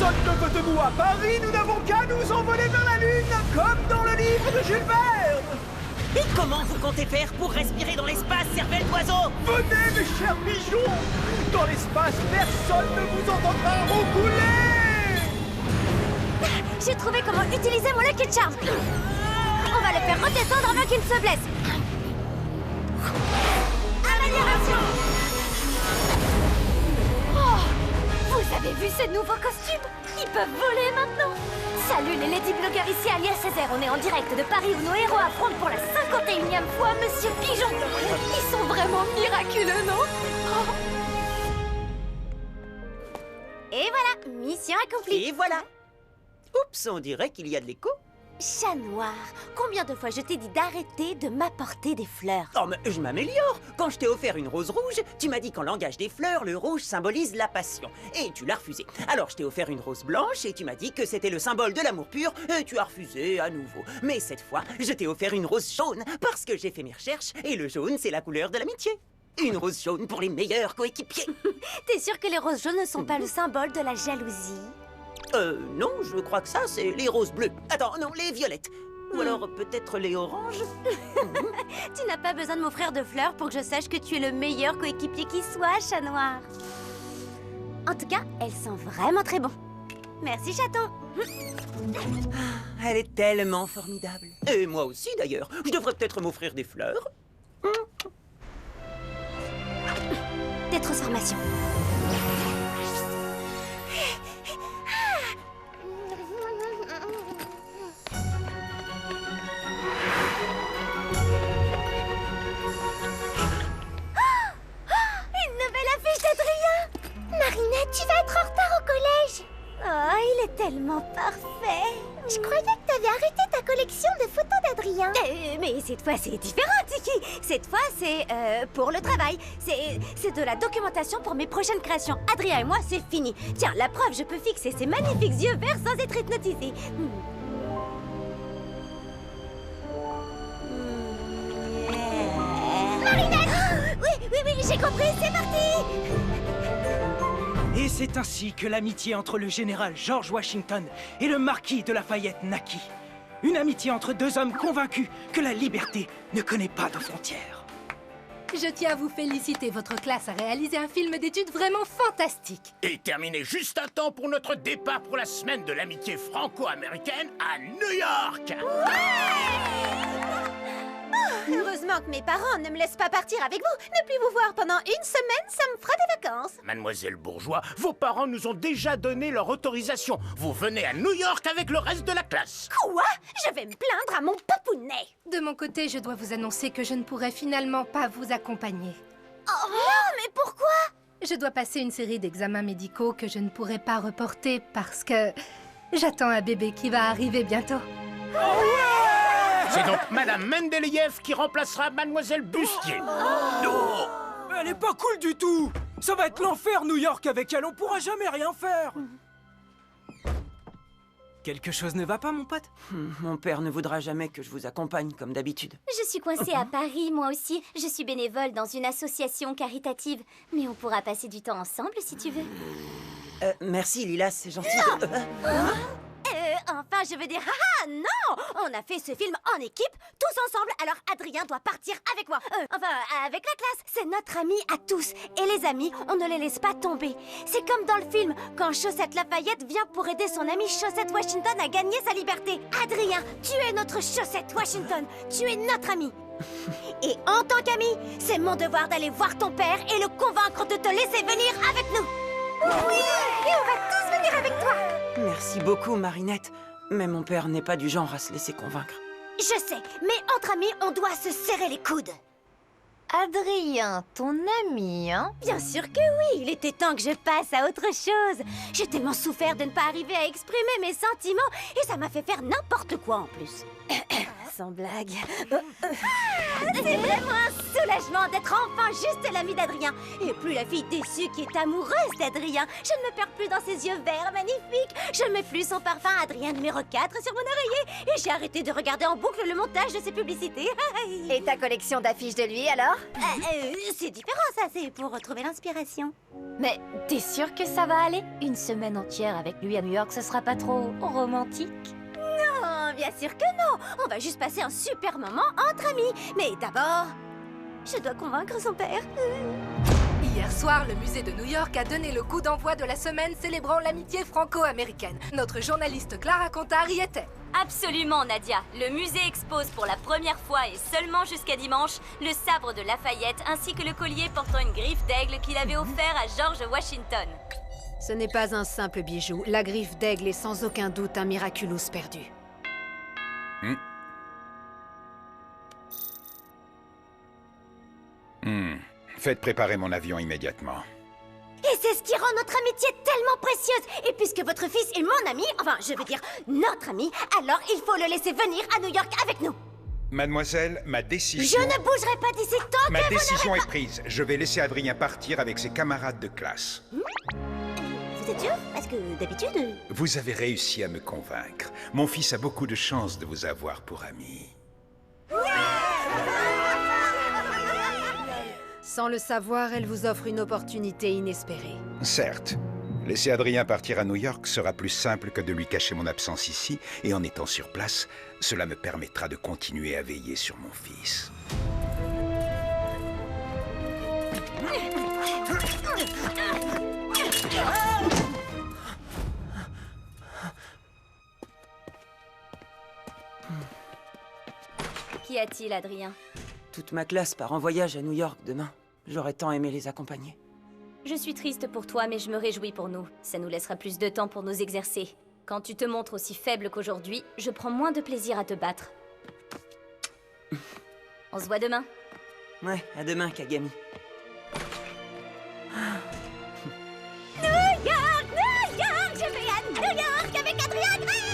personne ne veut de nous à Paris, nous n'avons qu'à nous envoler vers la Lune, comme dans le livre de Jules Verne. Et comment vous comptez faire pour respirer dans l'espace, cervelle d'oiseau? Venez, mes chers pigeons. Dans l'espace, personne ne vous entendra roucouler. J'ai trouvé comment utiliser mon Lucky Charm. On va le faire redescendre avant qu'il ne se blesse. Amélioration. Oh, vous avez vu ces nouveaux costumes? Ils peuvent voler maintenant. Salut les Lady Blogueurs, ici Alia Césaire. On est en direct de Paris où nos héros affrontent pour la 51e fois Monsieur Pigeon. Ils sont vraiment miraculeux, non? Oh. Et voilà, mission accomplie. Et voilà. Oups, on dirait qu'il y a de l'écho. Chat noir, combien de fois je t'ai dit d'arrêter de m'apporter des fleurs? Oh, mais je m'améliore. Quand je t'ai offert une rose rouge, tu m'as dit qu'en langage des fleurs, le rouge symbolise la passion. Et tu l'as refusé. Alors je t'ai offert une rose blanche et tu m'as dit que c'était le symbole de l'amour pur et tu as refusé à nouveau. Mais cette fois, je t'ai offert une rose jaune parce que j'ai fait mes recherches et le jaune, c'est la couleur de l'amitié. Une rose jaune pour les meilleurs coéquipiers. T'es sûr que les roses jaunes ne sont pas le symbole de la jalousie? Non, je crois que ça, c'est les roses bleues. Attends, non, les violettes. Ou alors peut-être les oranges. Tu n'as pas besoin de m'offrir de fleurs pour que je sache que tu es le meilleur coéquipier qui soit, chat noir. En tout cas, elles sont vraiment très bons. Merci, chaton. Elle est tellement formidable. Et moi aussi, d'ailleurs. Je devrais peut-être m'offrir des fleurs. Des transformations. Marinette, tu vas être en retard au collège. Oh, il est tellement parfait. Je croyais que t'avais arrêté ta collection de photos d'Adrien. Mais cette fois, c'est différent, Tiki. Cette fois, c'est pour le travail. C'est de la documentation pour mes prochaines créations. Adrien et moi, c'est fini. Tiens, la preuve, je peux fixer ces magnifiques yeux verts sans être hypnotisée. Marinette! Oui, j'ai compris, c'est parti. Et c'est ainsi que l'amitié entre le général George Washington et le marquis de Lafayette naquit. Une amitié entre deux hommes convaincus que la liberté ne connaît pas de frontières. Je tiens à vous féliciter, votre classe a réalisé un film d'études vraiment fantastique. Et terminé juste à temps pour notre départ pour la semaine de l'amitié franco-américaine à New York. Heureusement que mes parents ne me laissent pas partir avec vous. Ne plus vous voir pendant une semaine, ça me fera des vacances. Mademoiselle Bourgeois, vos parents nous ont déjà donné leur autorisation. Vous venez à New York avec le reste de la classe. Quoi? Je vais me plaindre à mon papounet. De mon côté, je dois vous annoncer que je ne pourrai finalement pas vous accompagner. Oh non, mais pourquoi? Je dois passer une série d'examens médicaux que je ne pourrai pas reporter parce que j'attends un bébé qui va arriver bientôt. C'est donc Madame Mendeleïev qui remplacera Mademoiselle Bustier. Non! Elle est pas cool du tout! Ça va être l'enfer, New York, avec elle, on pourra jamais rien faire! Quelque chose ne va pas, mon pote? Mon père ne voudra jamais que je vous accompagne, comme d'habitude. Je suis coincée à Paris, moi aussi. Je suis bénévole dans une association caritative. Mais on pourra passer du temps ensemble, si tu veux. Merci, Lila, c'est gentil. Enfin, je veux dire, non! On a fait ce film en équipe, tous ensemble, alors Adrien doit partir avec moi. Avec la classe. C'est notre ami à tous. Et les amis, on ne les laisse pas tomber. C'est comme dans le film, quand Chaussette Lafayette vient pour aider son ami Chaussette Washington à gagner sa liberté. Adrien, tu es notre Chaussette Washington. Tu es notre ami. Et en tant qu'ami, c'est mon devoir d'aller voir ton père et le convaincre de te laisser venir avec nous. Oui! Et on va tous venir avec toi. Merci beaucoup, Marinette. Mais mon père n'est pas du genre à se laisser convaincre. Je sais, mais entre amis, on doit se serrer les coudes. Adrien, ton ami, hein? Bien sûr que oui, il était temps que je passe à autre chose. J'ai tellement souffert de ne pas arriver à exprimer mes sentiments et ça m'a fait faire n'importe quoi en plus. sans blague. C'est vraiment un soulagement d'être enfin juste l'amie d'Adrien. Et plus la fille déçue qui est amoureuse d'Adrien. Je ne me perds plus dans ses yeux verts magnifiques. Je ne mets plus son parfum Adrien numéro 4 sur mon oreiller. Et j'ai arrêté de regarder en boucle le montage de ses publicités. Et ta collection d'affiches de lui, alors? C'est différent, ça. C'est pour retrouver l'inspiration. Mais t'es sûre que ça va aller? Une semaine entière avec lui à New York, ce sera pas trop romantique? Non, bien sûr que non. On va juste passer un super moment entre amis. Mais d'abord, je dois convaincre son père. Hier soir, le musée de New York a donné le coup d'envoi de la semaine célébrant l'amitié franco-américaine. Notre journaliste Clara Contard y était. Absolument, Nadia. Le musée expose pour la première fois et seulement jusqu'à dimanche le sabre de Lafayette ainsi que le collier portant une griffe d'aigle qu'il avait offert à George Washington. Ce n'est pas un simple bijou. La griffe d'aigle est sans aucun doute un miraculous perdu. Faites préparer mon avion immédiatement. Et c'est ce qui rend notre amitié tellement précieuse. Et puisque votre fils est mon ami, enfin, je veux dire notre ami, alors il faut le laisser venir à New York avec nous. Mademoiselle, ma décision... Je ne bougerai pas d'ici tant Ma que décision vous est n'aurez prise. Je vais laisser Adrien partir avec ses camarades de classe. Vous êtes sûr? Parce que d'habitude... Vous avez réussi à me convaincre. Mon fils a beaucoup de chance de vous avoir pour ami. Sans le savoir, elle vous offre une opportunité inespérée. Certes. Laisser Adrien partir à New York sera plus simple que de lui cacher mon absence ici, et en étant sur place, cela me permettra de continuer à veiller sur mon fils. Qu'y a-t-il, Adrien? Toute ma classe part en voyage à New York demain. J'aurais tant aimé les accompagner. Je suis triste pour toi, mais je me réjouis pour nous. Ça nous laissera plus de temps pour nous exercer. Quand tu te montres aussi faible qu'aujourd'hui, je prends moins de plaisir à te battre. On se voit demain. Ouais, à demain, Kagami. New York, je vais à New York avec Adrien Grace.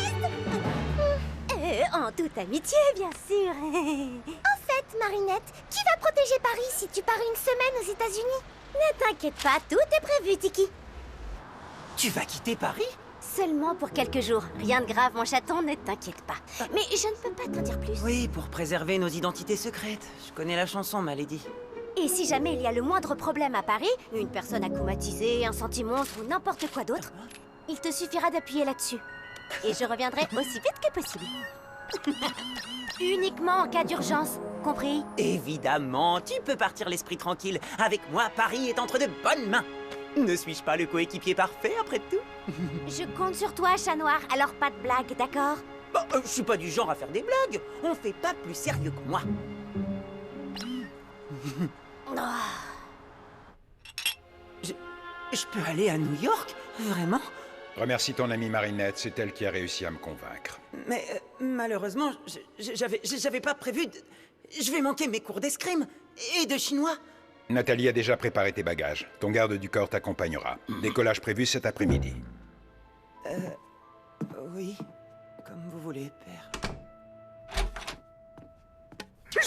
En toute amitié, bien sûr. En fait, Marinette, qui va protéger Paris si tu pars une semaine aux États-Unis? Ne t'inquiète pas, tout est prévu, Tiki. Tu vas quitter Paris? Seulement pour quelques jours. Rien de grave, mon chaton, ne t'inquiète pas. Mais je ne peux pas t'en dire plus. Oui, pour préserver nos identités secrètes. Je connais la chanson, ma lady. Et si jamais il y a le moindre problème à Paris, une personne akumatisée, un sentimonstre ou n'importe quoi d'autre, il te suffira d'appuyer là-dessus. Et je reviendrai aussi vite que possible. Uniquement en cas d'urgence, compris? Évidemment, tu peux partir l'esprit tranquille. Avec moi, Paris est entre de bonnes mains. Ne suis-je pas le coéquipier parfait, après tout? Je compte sur toi, chat noir, alors pas de blague, d'accord? Bah, je suis pas du genre à faire des blagues. On fait pas plus sérieux que moi. Je peux aller à New York? Vraiment? Remercie ton amie Marinette, c'est elle qui a réussi à me convaincre. Mais malheureusement, j'avais pas prévu de... Je vais manquer mes cours d'escrime et de chinois. Nathalie a déjà préparé tes bagages. Ton garde du corps t'accompagnera. Décollage prévu cet après-midi. Oui, comme vous voulez, père.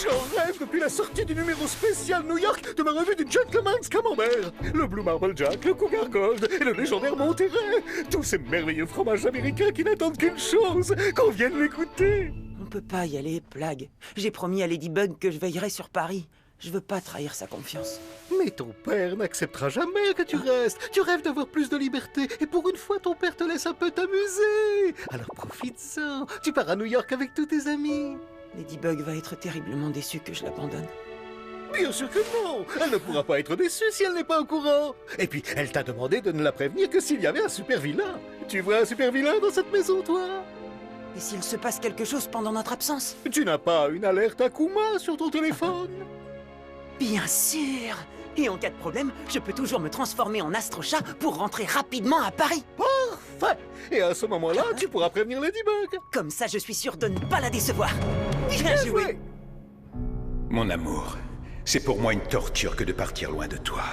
J'en rêve depuis la sortie du numéro spécial New York de ma revue du Gentleman's Camembert. Le Blue Marble Jack, le Cougar Gold et le légendaire Monterey. Tous ces merveilleux fromages américains qui n'attendent qu'une chose, qu'on vienne l'écouter. On peut pas y aller, Plague. J'ai promis à Ladybug que je veillerai sur Paris. Je veux pas trahir sa confiance. Mais ton père n'acceptera jamais que tu restes. Tu rêves d'avoir plus de liberté. Et pour une fois, ton père te laisse un peu t'amuser. Alors profite-en. Tu pars à New York avec tous tes amis. Ladybug va être terriblement déçue que je l'abandonne. Bien sûr que non. Elle ne pourra pas être déçue si elle n'est pas au courant. Et puis, elle t'a demandé de ne la prévenir que s'il y avait un super vilain. Tu vois un super vilain dans cette maison, toi? Et s'il se passe quelque chose pendant notre absence? Tu n'as pas une alerte Akuma sur ton téléphone? Bien sûr! Et en cas de problème, je peux toujours me transformer en astro-chat pour rentrer rapidement à Paris. Parfait! Et à ce moment-là, tu pourras prévenir Ladybug. Comme ça, je suis sûr de ne pas la décevoir. Bien joué! Mon amour, c'est pour moi une torture que de partir loin de toi.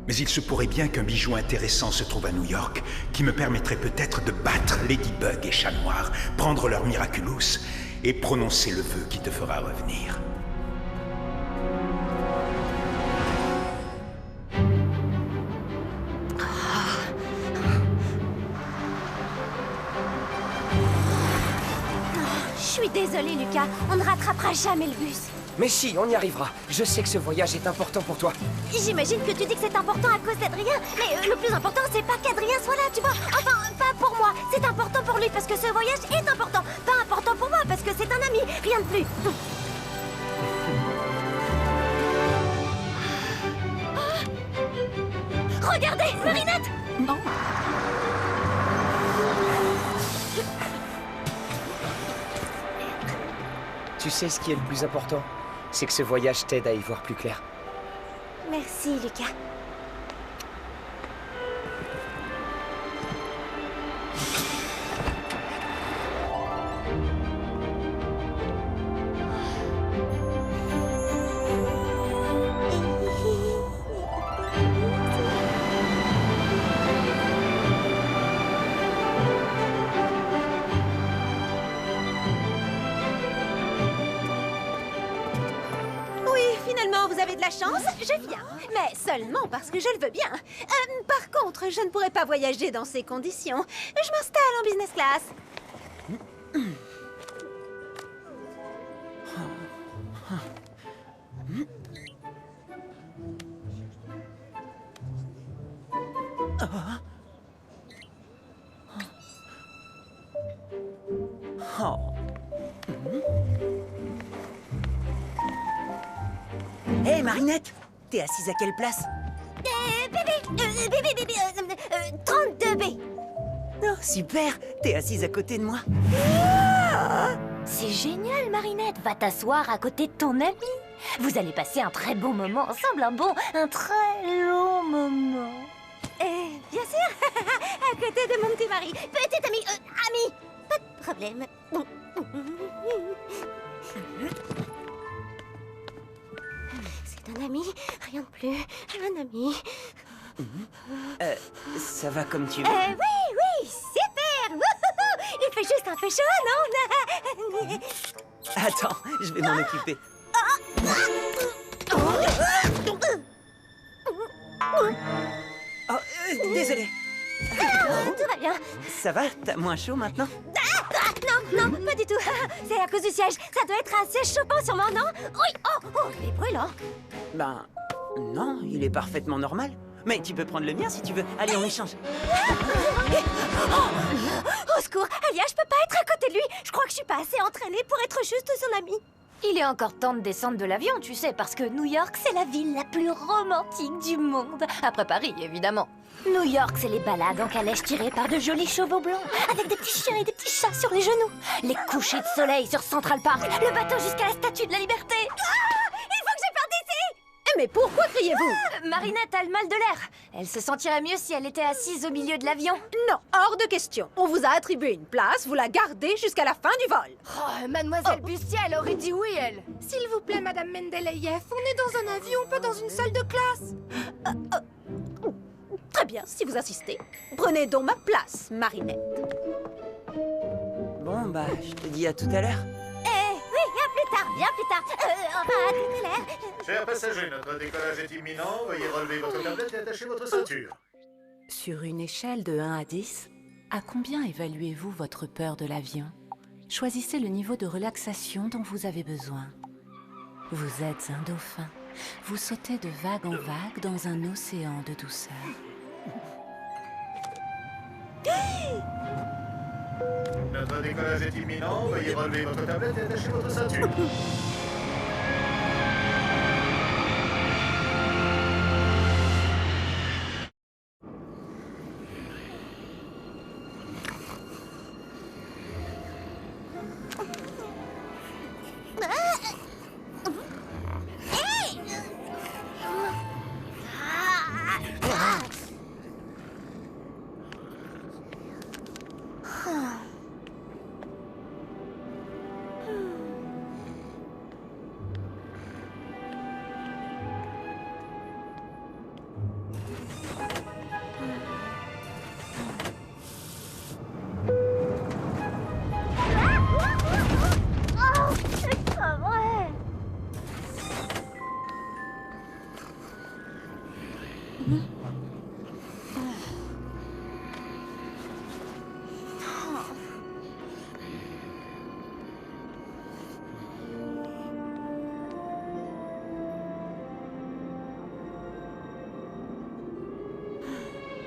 Mais il se pourrait bien qu'un bijou intéressant se trouve à New York, qui me permettrait peut-être de battre Ladybug et Chat Noir, prendre leur Miraculous, et prononcer le vœu qui te fera revenir. Je suis désolée, Lucas. On ne rattrapera jamais le bus. Mais si, on y arrivera. Je sais que ce voyage est important pour toi. J'imagine que tu dis que c'est important à cause d'Adrien. Mais le plus important, c'est pas qu'Adrien soit là, tu vois. Enfin, pas pour moi. C'est important pour lui parce que ce voyage est important. Pas important pour moi parce que c'est un ami. Rien de plus. Regardez, Marinette! Non. Tu sais ce qui est le plus important? C'est que ce voyage t'aide à y voir plus clair. Merci, Lucas. Vous avez de la chance, je viens. Mais seulement parce que je le veux bien. Par contre, je ne pourrais pas voyager dans ces conditions. Je m'installe en business class. Hé, Marinette, t'es assise à quelle place? Bébé, 32B. Oh, super, t'es assise à côté de moi. C'est génial, Marinette. Va t'asseoir à côté de ton ami. Vous allez passer un très bon moment ensemble, un très long moment. Bien sûr, à côté de mon petit mari. Petit ami, ami, pas de problème. C'est un ami, rien de plus. Un ami. Ça va comme tu veux. Oui, super. Il fait juste un peu chaud, non? Attends, je vais m'en occuper. Oh, désolé. Tout va bien. Ça va? T'as moins chaud maintenant? Non, pas du tout. C'est à cause du siège. Ça doit être assez chauffant sûrement, non? Oui, oh, il est brûlant. Ben, non, il est parfaitement normal. Mais tu peux prendre le mien si tu veux. Allez, on échange. Au secours, Alia, je peux pas être à côté de lui. Je crois que je suis pas assez entraînée pour être juste son amie. Il est encore temps de descendre de l'avion, tu sais, parce que New York, c'est la ville la plus romantique du monde. Après Paris, évidemment. New York, c'est les balades en calèche tirées par de jolis chevaux blancs, avec des petits chiens et des petits chats sur les genoux. Les couchers de soleil sur Central Park, le bateau jusqu'à la Statue de la Liberté. Il faut que je parte d'ici. Mais pourquoi criez-vous? Marinette a le mal de l'air. Elle se sentirait mieux si elle était assise au milieu de l'avion. Non, hors de question. On vous a attribué une place, vous la gardez jusqu'à la fin du vol. Oh, Mademoiselle Bustier, elle aurait dit oui, elle. S'il vous plaît, Madame Mendeleïev, on est dans un avion, pas dans une salle de classe. Très bien, si vous insistez. Prenez donc ma place, Marinette. Bon, bah, je te dis à tout à l'heure. Oui, bien plus tard. Enfin, à tout à l'heure. Chers passagers, notre décollage est imminent. Veuillez relever votre tablette et attacher votre ceinture. Sur une échelle de 1 à 10, à combien évaluez-vous votre peur de l'avion? Choisissez le niveau de relaxation dont vous avez besoin. Vous êtes un dauphin. Vous sautez de vague en vague dans un océan de douceur. Notre décollage est imminent. Veuillez relever votre tablette et attacher votre ceinture.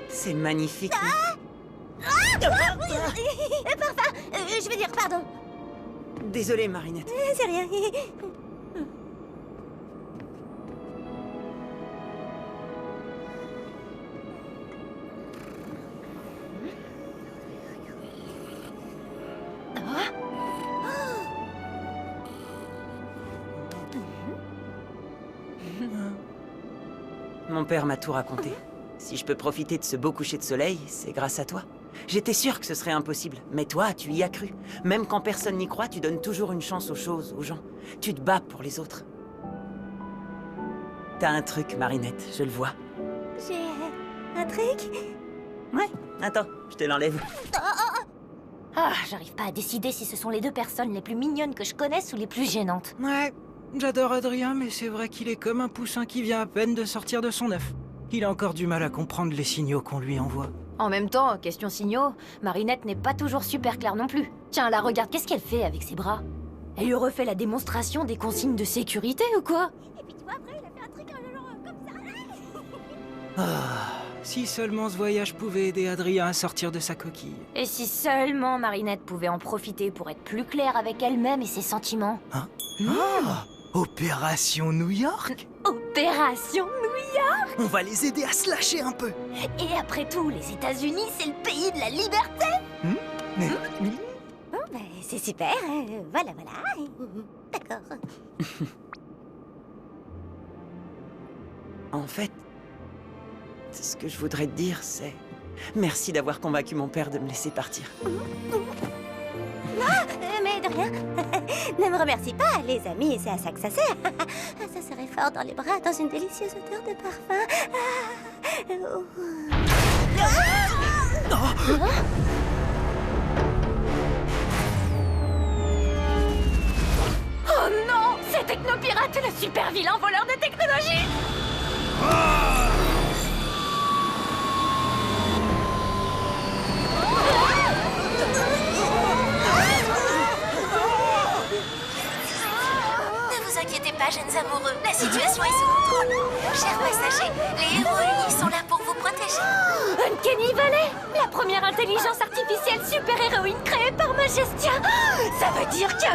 C'est magnifique. Parfum, je veux dire, pardon. Désolée, Marinette. C'est rien. Mon père m'a tout raconté. Si je peux profiter de ce beau coucher de soleil, c'est grâce à toi. J'étais sûre que ce serait impossible, mais toi, tu y as cru. Même quand personne n'y croit, tu donnes toujours une chance aux choses, aux gens. Tu te bats pour les autres. T'as un truc, Marinette, je le vois. J'ai un truc. Ouais, attends, je te l'enlève. Ah, j'arrive pas à décider si ce sont les deux personnes les plus mignonnes que je connaisse ou les plus gênantes. Ouais, j'adore Adrien, mais c'est vrai qu'il est comme un poussin qui vient à peine de sortir de son œuf. Il a encore du mal à comprendre les signaux qu'on lui envoie. En même temps, question signaux, Marinette n'est pas toujours super claire non plus. Tiens, là, regarde, qu'est-ce qu'elle fait avec ses bras? Elle lui refait la démonstration des consignes de sécurité ou quoi? Et puis tu vois, après, il a fait un truc genre comme ça. Ah, si seulement ce voyage pouvait aider Adrien à sortir de sa coquille. Et si seulement Marinette pouvait en profiter pour être plus claire avec elle-même et ses sentiments? Hein? Ah, Opération New York? Opération New York? On va les aider à se lâcher un peu. Et après tout, les États-Unis, c'est le pays de la liberté. Bon, ben, c'est super. Voilà. D'accord. En fait, ce que je voudrais te dire, c'est... Merci d'avoir convaincu mon père de me laisser partir. Mais de rien. Ne me remercie pas, les amis, c'est à ça que ça sert. Ça serait fort dans les bras, dans une délicieuse odeur de parfum. Oh non! C'est Technopirate, le super vilain voleur de technologie! Ne vous inquiétez pas, jeunes amoureux, la situation est sous contrôle. Chers passagers, les héros unis sont là pour vous protéger. Uncanny Valley, la première intelligence artificielle super-héroïne créée par Majestia. Ça veut dire que...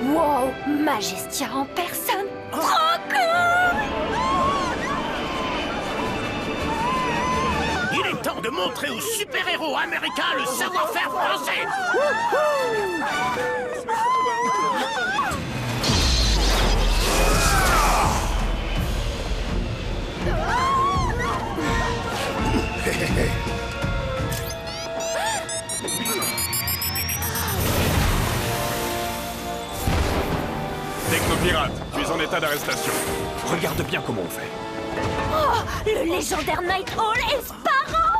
Wow, Majestia en personne. Trop cool! Il est temps de montrer aux super-héros américains le savoir-faire français. Technopirate, tu es en état d'arrestation. Regarde bien comment on fait. Oh, le légendaire Night Owl et Sparrow!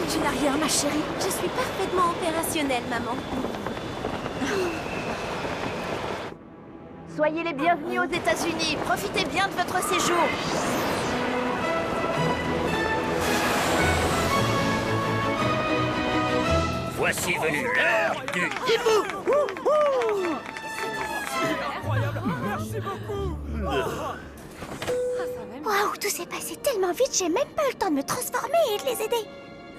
Tu n'as rien, ma chérie. Je suis parfaitement opérationnelle, maman. Soyez les bienvenus aux États-Unis. Profitez bien de votre séjour. Voici venue l'heure du hibou. Incroyable, merci beaucoup. Waouh, tout s'est passé tellement vite, j'ai même pas eu le temps de me transformer et de les aider.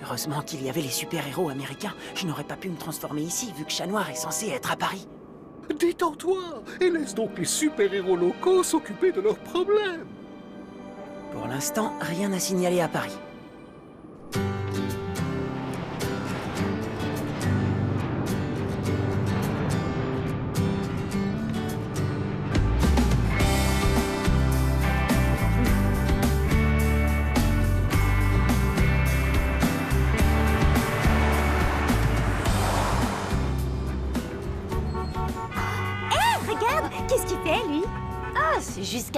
Heureusement qu'il y avait les super-héros américains. Je n'aurais pas pu me transformer ici, vu que Chat Noir est censé être à Paris. Détends-toi et laisse donc les super-héros locaux s'occuper de leurs problèmes. Pour l'instant, rien à signaler à Paris.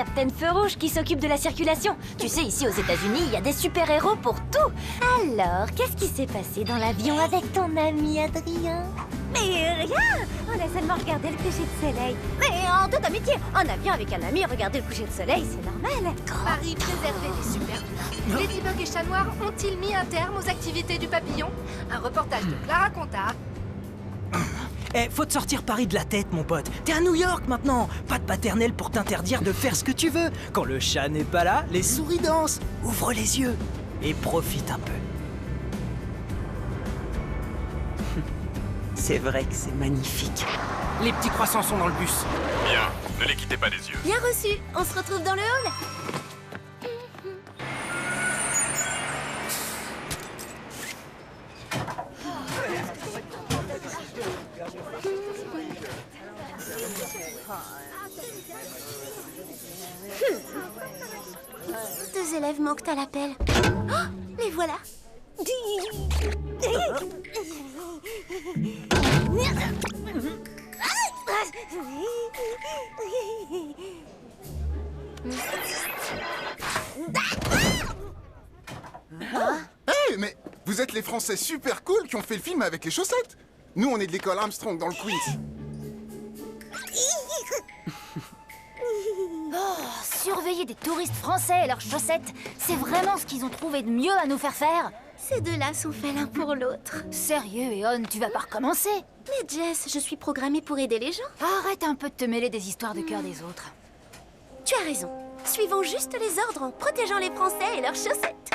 Captain Feu Rouge qui s'occupe de la circulation. Tu sais, ici aux États-Unis, il y a des super-héros pour tout. Alors, qu'est-ce qui s'est passé dans l'avion avec ton ami Adrien? Mais rien! On a seulement regardé le coucher de soleil. Mais en toute amitié, en avion avec un ami, regarder le coucher de soleil, c'est normal. Paris préservé des super. Ladybug et Chat Noir ont-ils mis un terme aux activités du papillon? Un reportage de Clara Contard. Eh, faut te sortir Paris de la tête, mon pote. T'es à New York maintenant. Pas de paternel pour t'interdire de faire ce que tu veux. Quand le chat n'est pas là, les souris dansent. Ouvre les yeux et profite un peu. C'est vrai que c'est magnifique. Les petits croissants sont dans le bus. Bien, ne les quittez pas des yeux. Bien reçu. On se retrouve dans le hall. Deux élèves manquent à l'appel. Oh, les voilà. Hey, mais vous êtes les Français super cool qui ont fait le film avec les chaussettes. Nous, on est de l'école Armstrong dans le Queens. Oh, surveiller des touristes français et leurs chaussettes, c'est vraiment ce qu'ils ont trouvé de mieux à nous faire faire. Ces deux-là sont faits l'un pour l'autre. Sérieux, Eon, tu vas pas recommencer? Mais Jess, je suis programmée pour aider les gens. Arrête un peu de te mêler des histoires de cœur des autres. Tu as raison. Suivons juste les ordres en protégeant les Français et leurs chaussettes.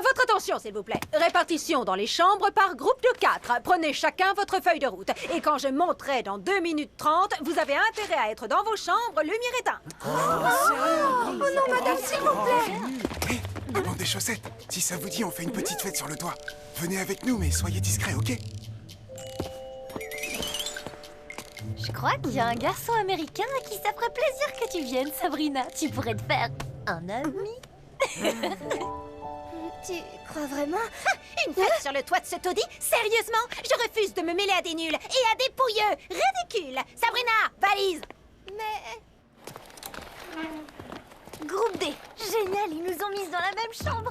Votre attention, s'il vous plaît. Répartition dans les chambres par groupe de 4. Prenez chacun votre feuille de route. Et quand je monterai dans 2 minutes 30, vous avez intérêt à être dans vos chambres, lumière éteinte. Oh non, madame, s'il vous plaît. Hé, maman des chaussettes, si ça vous dit, on fait une petite fête sur le toit. Venez avec nous, mais soyez discrets, ok? Je crois qu'il y a un garçon américain à qui ça ferait plaisir que tu viennes, Sabrina. Tu pourrais te faire un ami. Tu crois vraiment? Une fête sur le toit de ce taudis? Sérieusement? Je refuse de me mêler à des nuls et à des pouilleux. Ridicule. Sabrina, valise. Mais... Groupe D. Génial, ils nous ont mises dans la même chambre.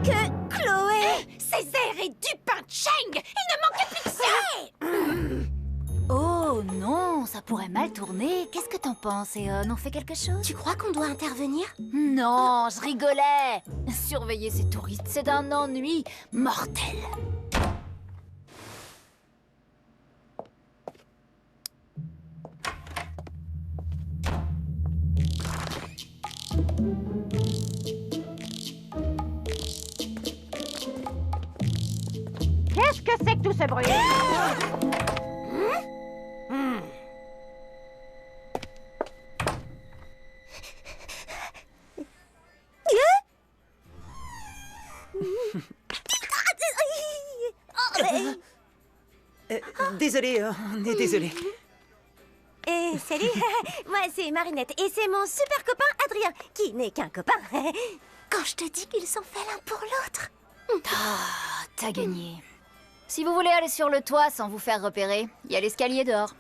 Que Chloé... Césaire et Dupin Cheng. Il ne manquait plus que ça. Oh non, ça pourrait mal tourner. Qu'est-ce que t'en penses, Eon? On fait quelque chose? Tu crois qu'on doit intervenir? Non, je rigolais. Surveiller ces touristes, c'est d'un ennui mortel. Qu'est-ce que c'est que tout ce bruit? Désolé, on est désolé. Et salut, moi c'est Marinette et c'est mon super copain Adrien, qui n'est qu'un copain. Quand je te dis qu'ils sont faits l'un pour l'autre. Ah, t'as gagné. Si vous voulez aller sur le toit sans vous faire repérer, il y a l'escalier dehors.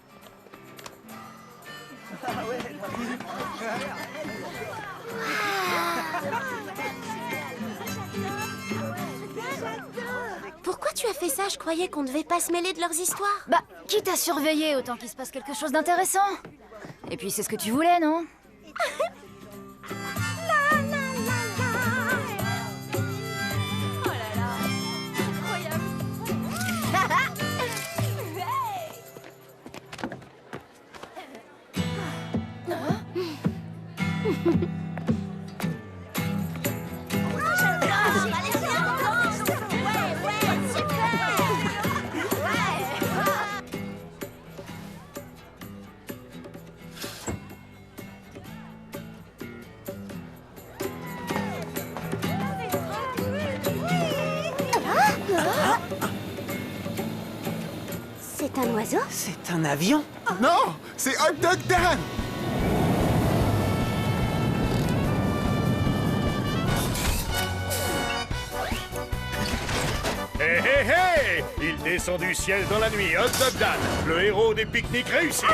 Pourquoi tu as fait ça? Je croyais qu'on devait pas se mêler de leurs histoires. Bah, quitte à surveiller, autant qu'il se passe quelque chose d'intéressant. Et puis c'est ce que tu voulais, non? C'est un oiseau? C'est un avion? Non, c'est Hot Dog Dan. Hé hé hé! Il descend du ciel dans la nuit, Hot Dog Dan, le héros des pique-niques réussis.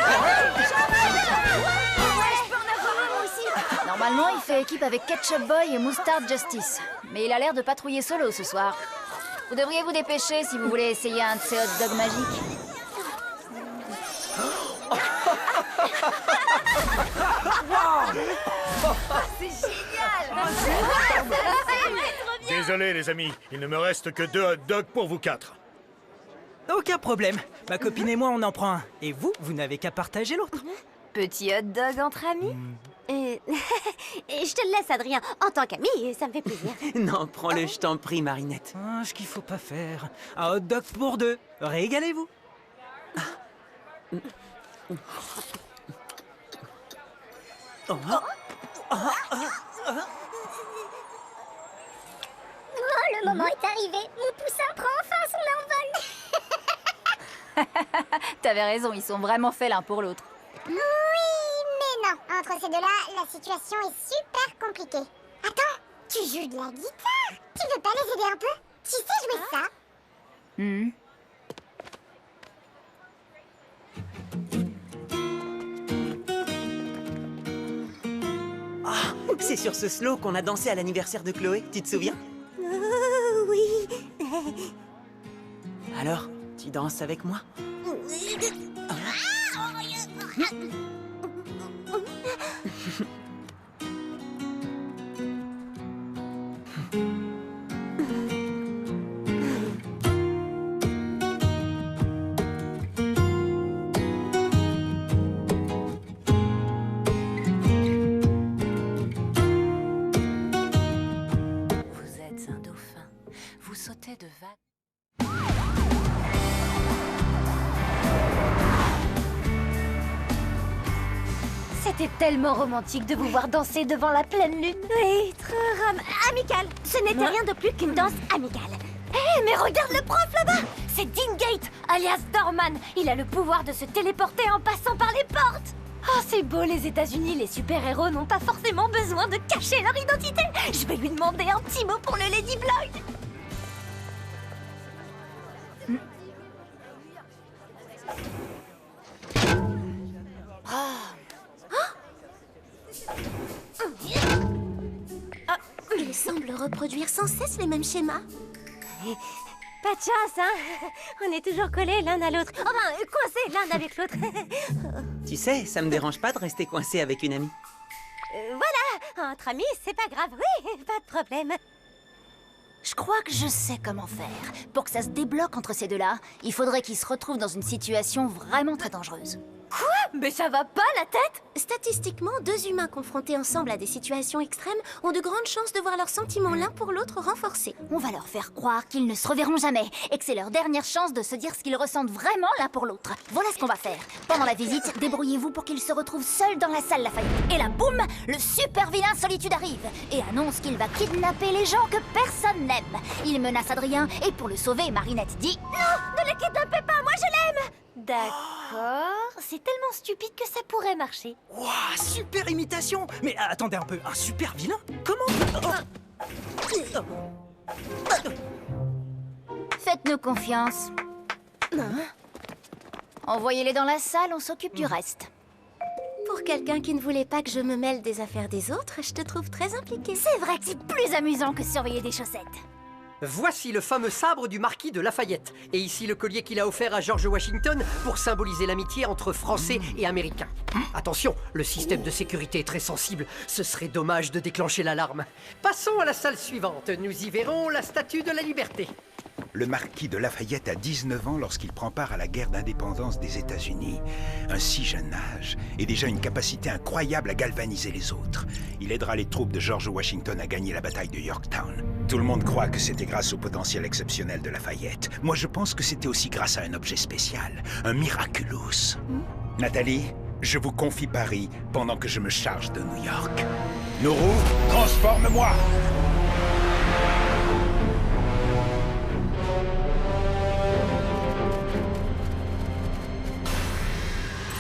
Normalement, il fait équipe avec Ketchup Boy et Mustard Justice. Mais il a l'air de patrouiller solo ce soir. Vous devriez vous dépêcher si vous voulez essayer un de ces hot dogs magiques. C'est génial! Désolé les amis, il ne me reste que 2 hot dogs pour vous 4. Aucun problème. Ma copine et moi, on en prend un. Et vous, vous n'avez qu'à partager l'autre. Petit hot dog entre amis? Et je te le laisse, Adrien. En tant qu'ami, ça me fait plaisir. Non, prends-le, je t'en prie, Marinette. Ah, ce qu'il faut pas faire. Un hot dog pour 2. Régalez-vous. Oh, le moment est arrivé. Mon poussin prend enfin son envol. T'avais raison, ils sont vraiment faits l'un pour l'autre. Oui, mais non. Entre ces deux-là, la situation est super compliquée. Attends, tu joues de la guitare? Tu veux pas les aider un peu? Tu sais jouer ça? Ah, c'est sur ce slow qu'on a dansé à l'anniversaire de Chloé, tu te souviens? Oui. Alors, tu danses avec moi? Vous êtes un dauphin. Vous sautez de vague. C'était tellement romantique de vous voir danser devant la pleine lune. Oui, trop amical. Ce n'était rien de plus qu'une danse amicale. Hé, mais regarde le prof là-bas! C'est Dingate, alias Dorman. Il a le pouvoir de se téléporter en passant par les portes. Oh, c'est beau, les États-Unis, les super-héros n'ont pas forcément besoin de cacher leur identité. Je vais lui demander un petit mot pour le Lady Blood. Il semble reproduire sans cesse les mêmes schémas. Pas de chance, hein? On est toujours collés l'un à l'autre. Enfin, coincés l'un avec l'autre. Tu sais, ça me dérange pas de rester coincé avec une amie. Voilà, entre amis, c'est pas grave. Oui, pas de problème. Je crois que je sais comment faire. Pour que ça se débloque entre ces deux-là, il faudrait qu'ils se retrouvent dans une situation vraiment très dangereuse. Quoi? Mais ça va pas la tête? Statistiquement, 2 humains confrontés ensemble à des situations extrêmes ont de grandes chances de voir leurs sentiments l'un pour l'autre renforcés. On va leur faire croire qu'ils ne se reverront jamais et que c'est leur dernière chance de se dire ce qu'ils ressentent vraiment l'un pour l'autre. Voilà ce qu'on va faire. Pendant la visite, débrouillez-vous pour qu'ils se retrouvent seuls dans la salle Lafayette. Et là, boum, le super vilain Solitude arrive et annonce qu'il va kidnapper les gens que personne n'aime. Il menace Adrien et pour le sauver, Marinette dit... Non, ne le kidnappez pas, moi je l'aime! D'accord, c'est tellement stupide que ça pourrait marcher. Ouah, super imitation. Mais attendez un peu, un super vilain? Comment? Faites-nous confiance. Envoyez-les dans la salle, on s'occupe du reste. Pour quelqu'un qui ne voulait pas que je me mêle des affaires des autres, je te trouve très impliquée. C'est vrai que c'est plus amusant que surveiller des chaussettes. Voici le fameux sabre du marquis de Lafayette. Et ici le collier qu'il a offert à George Washington pour symboliser l'amitié entre Français et Américains. Attention, le système de sécurité est très sensible. Ce serait dommage de déclencher l'alarme. Passons à la salle suivante. Nous y verrons la statue de la liberté. Le marquis de Lafayette a 19 ans lorsqu'il prend part à la guerre d'indépendance des États-Unis. Un si jeune âge et déjà une capacité incroyable à galvaniser les autres. Il aidera les troupes de George Washington à gagner la bataille de Yorktown. Tout le monde croit que c'était grâce au potentiel exceptionnel de Lafayette. Moi, je pense que c'était aussi grâce à un objet spécial, un miraculous. Nathalie, je vous confie Paris pendant que je me charge de New York. Nourou, transforme-moi!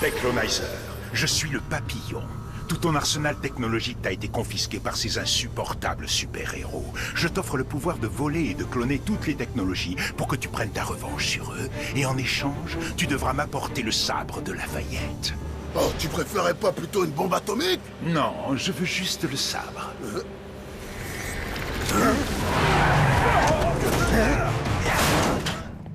Backclonizer, je suis le papillon. Tout ton arsenal technologique t'a été confisqué par ces insupportables super-héros. Je t'offre le pouvoir de voler et de cloner toutes les technologies pour que tu prennes ta revanche sur eux. Et en échange, tu devras m'apporter le sabre de Lafayette. Oh, tu préférais pas plutôt une bombe atomique? Non, je veux juste le sabre.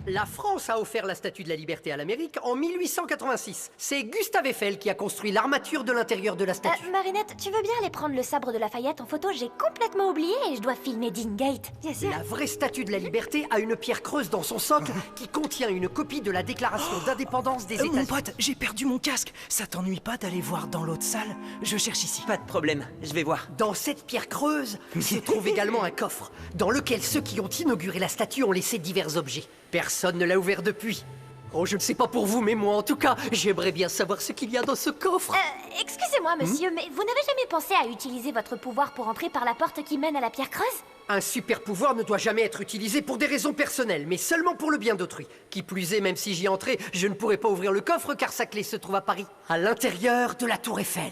La France a offert la Statue de la Liberté à l'Amérique en 1886. C'est Gustave Eiffel qui a construit l'armature de l'intérieur de la statue. Marinette, tu veux bien aller prendre le sabre de Lafayette en photo? J'ai complètement oublié et je dois filmer Dingate. Bien sûr. La vraie Statue de la Liberté a une pierre creuse dans son socle qui contient une copie de la Déclaration d'indépendance des États-Unis. Mon pote, j'ai perdu mon casque. Ça t'ennuie pas d'aller voir dans l'autre salle? Je cherche ici. Pas de problème, je vais voir. Dans cette pierre creuse se trouve également un coffre, dans lequel ceux qui ont inauguré la statue ont laissé divers objets. Personne ne l'a ouvert depuis. Oh, je ne sais pas pour vous, mais moi en tout cas, j'aimerais bien savoir ce qu'il y a dans ce coffre. Excusez-moi, monsieur, mais vous n'avez jamais pensé à utiliser votre pouvoir pour entrer par la porte qui mène à la pierre creuse? Un super pouvoir ne doit jamais être utilisé pour des raisons personnelles, mais seulement pour le bien d'autrui. Qui plus est, même si j'y entrais, je ne pourrais pas ouvrir le coffre car sa clé se trouve à Paris, à l'intérieur de la Tour Eiffel.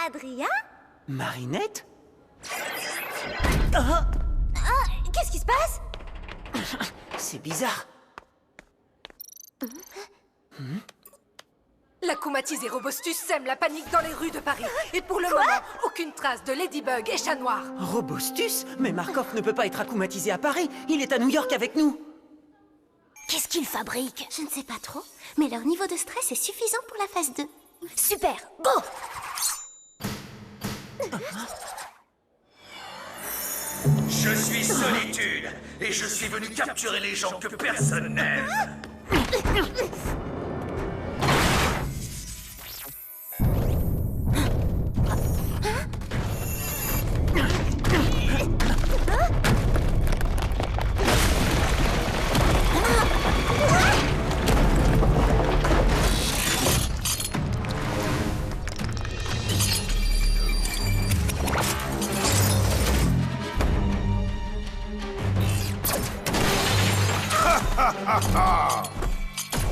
Adrien? Marinette? Qu'est-ce qui se passe? C'est bizarre. La coumatisée Robostus sème la panique dans les rues de Paris. Et pour le moment, aucune trace de Ladybug et Chat Noir. Robostus? Mais Markov ne peut pas être acclimatisé à Paris. Il est à New York avec nous. Qu'est-ce qu'ils fabriquent? Je ne sais pas trop, mais leur niveau de stress est suffisant pour la phase 2. Super, go! Je suis Solitude, et je suis venu capturer les gens que personne n'aime.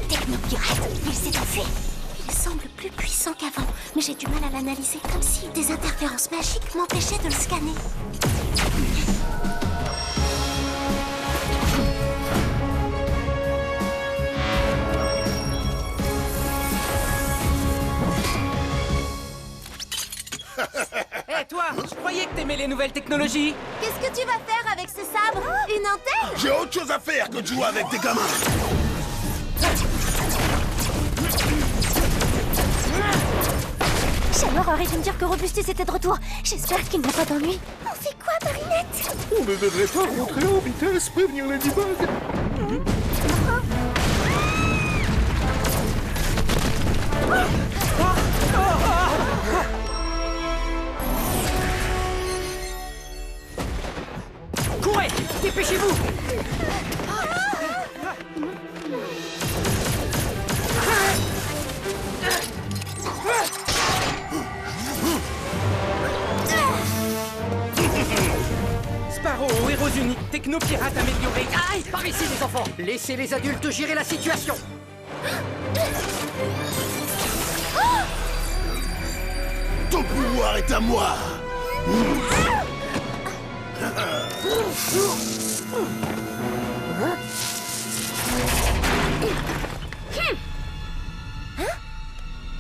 Technopirate, il s'est enfui. Il semble plus puissant qu'avant, mais j'ai du mal à l'analyser, comme si des interférences magiques m'empêchaient de le scanner. Hé toi, je croyais que t'aimais les nouvelles technologies. Qu'est-ce que tu vas faire avec ce sabre? Une antenne? J'ai autre chose à faire que de jouer avec des gamins. Chat Noir aurait dû me dire que Robustus était de retour. J'espère qu'il n'a pas d'ennui. On fait quoi, Marinette? On ne devrait pas rentrer en vitesse, prévenir Ladybug. Courez, dépêchez-vous. Sparrow, Héros Unis, Technopirate amélioré. Aïe! Par ici, les enfants! Laissez les adultes gérer la situation! Ton pouvoir est à moi.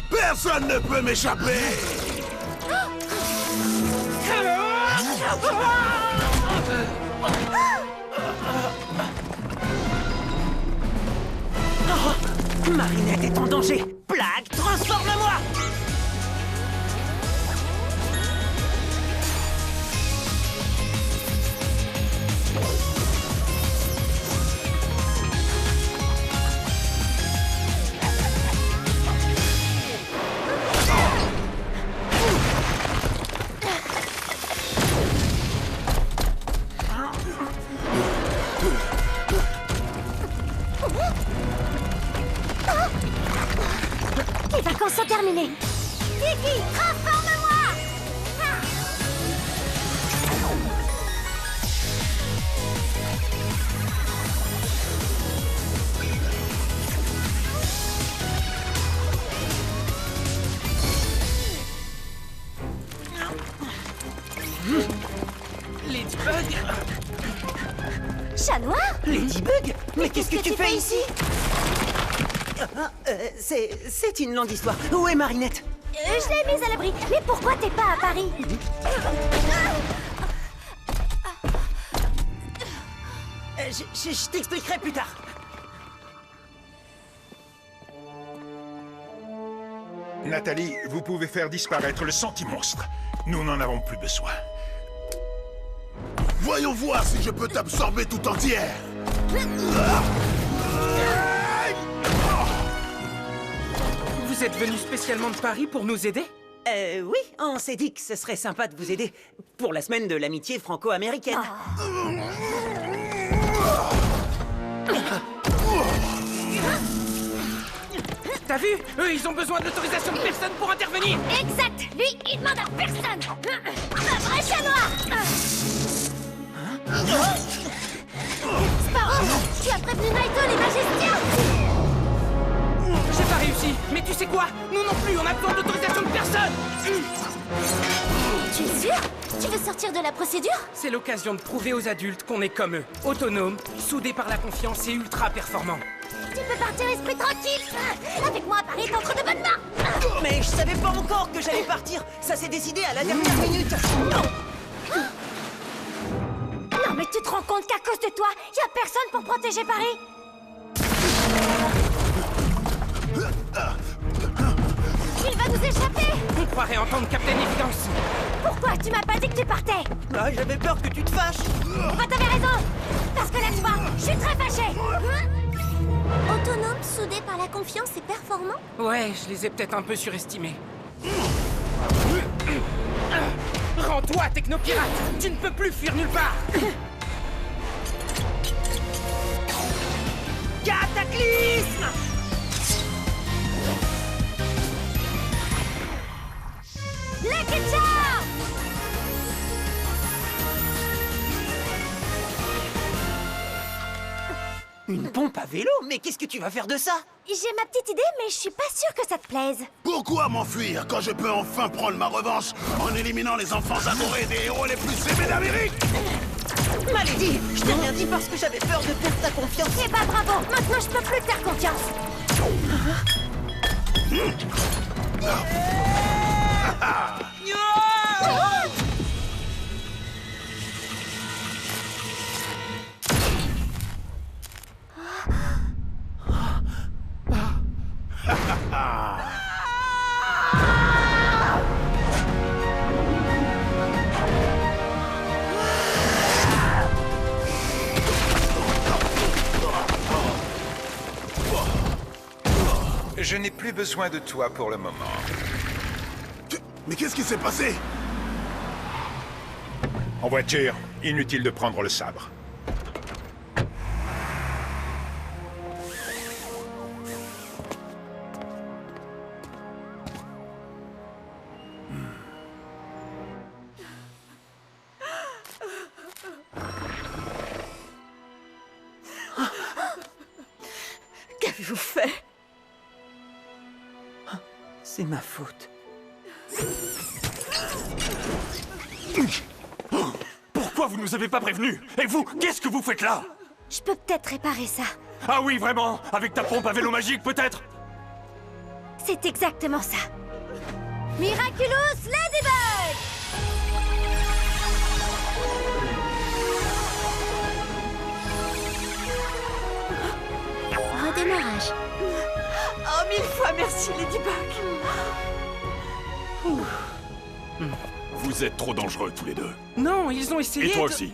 Personne ne peut m'échapper. Marinette est en danger. Blague, transforme-moi. Les vacances sont terminées. Kiki, transforme-moi! Ladybug, qu'est-ce que tu fais ici? C'est une longue histoire. Où est Marinette? Je l'ai mise à l'abri. Mais pourquoi t'es pas à Paris? Je t'expliquerai plus tard. Nathalie, vous pouvez faire disparaître le sentimonstre. Nous n'en avons plus besoin. Voyons voir si je peux t'absorber tout entière. Vous êtes venu spécialement de Paris pour nous aider? Oui, on s'est dit que ce serait sympa de vous aider pour la semaine de l'amitié franco-américaine. T'as vu? Eux, ils ont besoin de l'autorisation de personne pour intervenir. Exact. Lui, il demande à personne. Un vrai chat noir. Sparrow, tu as prévenu Naito, les Magiciens. J'ai pas réussi, mais tu sais quoi? Nous non plus, on a besoin d'autorisation de personne. Tu es sûr? Tu veux sortir de la procédure? C'est l'occasion de prouver aux adultes qu'on est comme eux, autonomes, soudés par la confiance et ultra performants. Tu peux partir esprit tranquille. Avec moi à Paris, t'es entre de bonnes mains. Mais je savais pas encore que j'allais partir. Ça s'est décidé à la dernière minute. Non, mais tu te rends compte qu'à cause de toi, y a personne pour protéger Paris? Il va nous échapper. On croirait entendre Captain Évidence. Pourquoi tu m'as pas dit que tu partais? J'avais peur que tu te fâches. Bah t'avais raison. Parce que là, tu vois, je suis très fâchée. Autonome, soudé par la confiance et performant? Ouais, je les ai peut-être un peu surestimés. Rends-toi, technopirate! Tu ne peux plus fuir nulle part! Cataclysme! Lucky Charm! Une pompe à vélo? Mais qu'est-ce que tu vas faire de ça? J'ai ma petite idée, mais je suis pas sûre que ça te plaise. Pourquoi m'enfuir quand je peux enfin prendre ma revanche en éliminant les enfants adorés des héros les plus aimés d'Amérique? Malédie! Je t'ai rien dit parce que j'avais peur de perdre ta confiance. Eh bah bravo! Maintenant, je peux plus te faire confiance. Je n'ai plus besoin de toi pour le moment. Mais qu'est-ce qui s'est passé? En voiture, inutile de prendre le sabre. Qu'avez-vous fait? C'est ma faute. Pourquoi vous nous avez pas prévenus? Et vous, qu'est-ce que vous faites là? Je peux peut-être réparer ça. Ah oui, vraiment? Avec ta pompe à vélo magique, peut-être? C'est exactement ça. Miraculous Ladybug! Redémarrage. Oh, 1000 fois merci, Ladybug. Vous êtes trop dangereux, tous les deux. Non, ils ont essayé. Et toi de- aussi.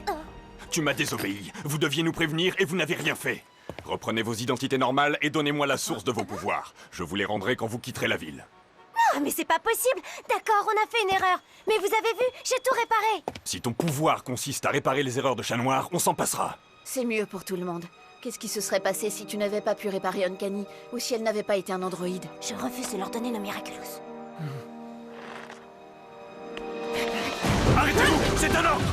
Tu m'as désobéi. Vous deviez nous prévenir et vous n'avez rien fait. Reprenez vos identités normales et donnez-moi la source de vos pouvoirs. Je vous les rendrai quand vous quitterez la ville. Ah, mais c'est pas possible. D'accord, on a fait une erreur. Mais vous avez vu, j'ai tout réparé. Si ton pouvoir consiste à réparer les erreurs de Chat Noir, on s'en passera. C'est mieux pour tout le monde. Qu'est-ce qui se serait passé si tu n'avais pas pu réparer Uncanny ou si elle n'avait pas été un androïde? Je refuse de leur donner nos Miraculous. Arrêtez-vous! C'est un ordre!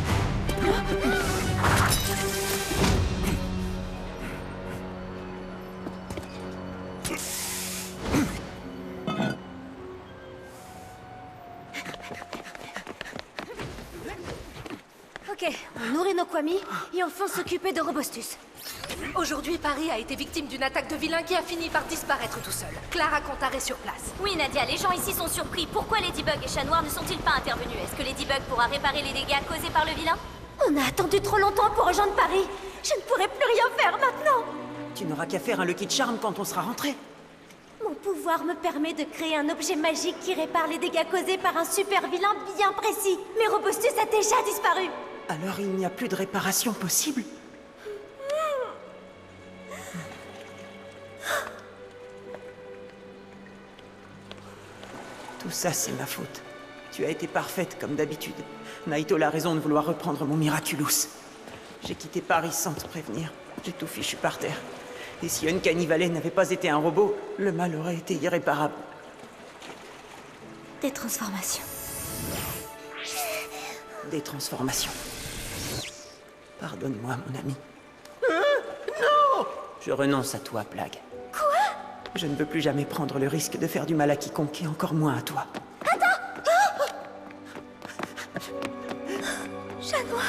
Ok, on nourrit nos Kwami et on fonce s'occuper de Robostus. Aujourd'hui, Paris a été victime d'une attaque de vilains qui a fini par disparaître tout seul. Clara Contard est sur place. Oui, Nadia, les gens ici sont surpris. Pourquoi Ladybug et Chat Noir ne sont-ils pas intervenus? Est-ce que Ladybug pourra réparer les dégâts causés par le vilain? On a attendu trop longtemps pour rejoindre Paris. Je ne pourrai plus rien faire maintenant. Tu n'auras qu'à faire un Lucky Charm quand on sera rentré. Mon pouvoir me permet de créer un objet magique qui répare les dégâts causés par un super vilain bien précis. Mais Robustus a déjà disparu. Alors il n'y a plus de réparation possible? Tout ça, c'est ma faute. Tu as été parfaite, comme d'habitude. Naito a raison de vouloir reprendre mon Miraculous. J'ai quitté Paris sans te prévenir. J'ai tout fichu par terre. Et si Uncanny Valley n'avait pas été un robot, le mal aurait été irréparable. Des transformations. Des transformations. Pardonne-moi, mon ami. Non! Je renonce à toi, Plague. Quoi? Je ne veux plus jamais prendre le risque de faire du mal à quiconque, et encore moins à toi. Attends! Chat Noir.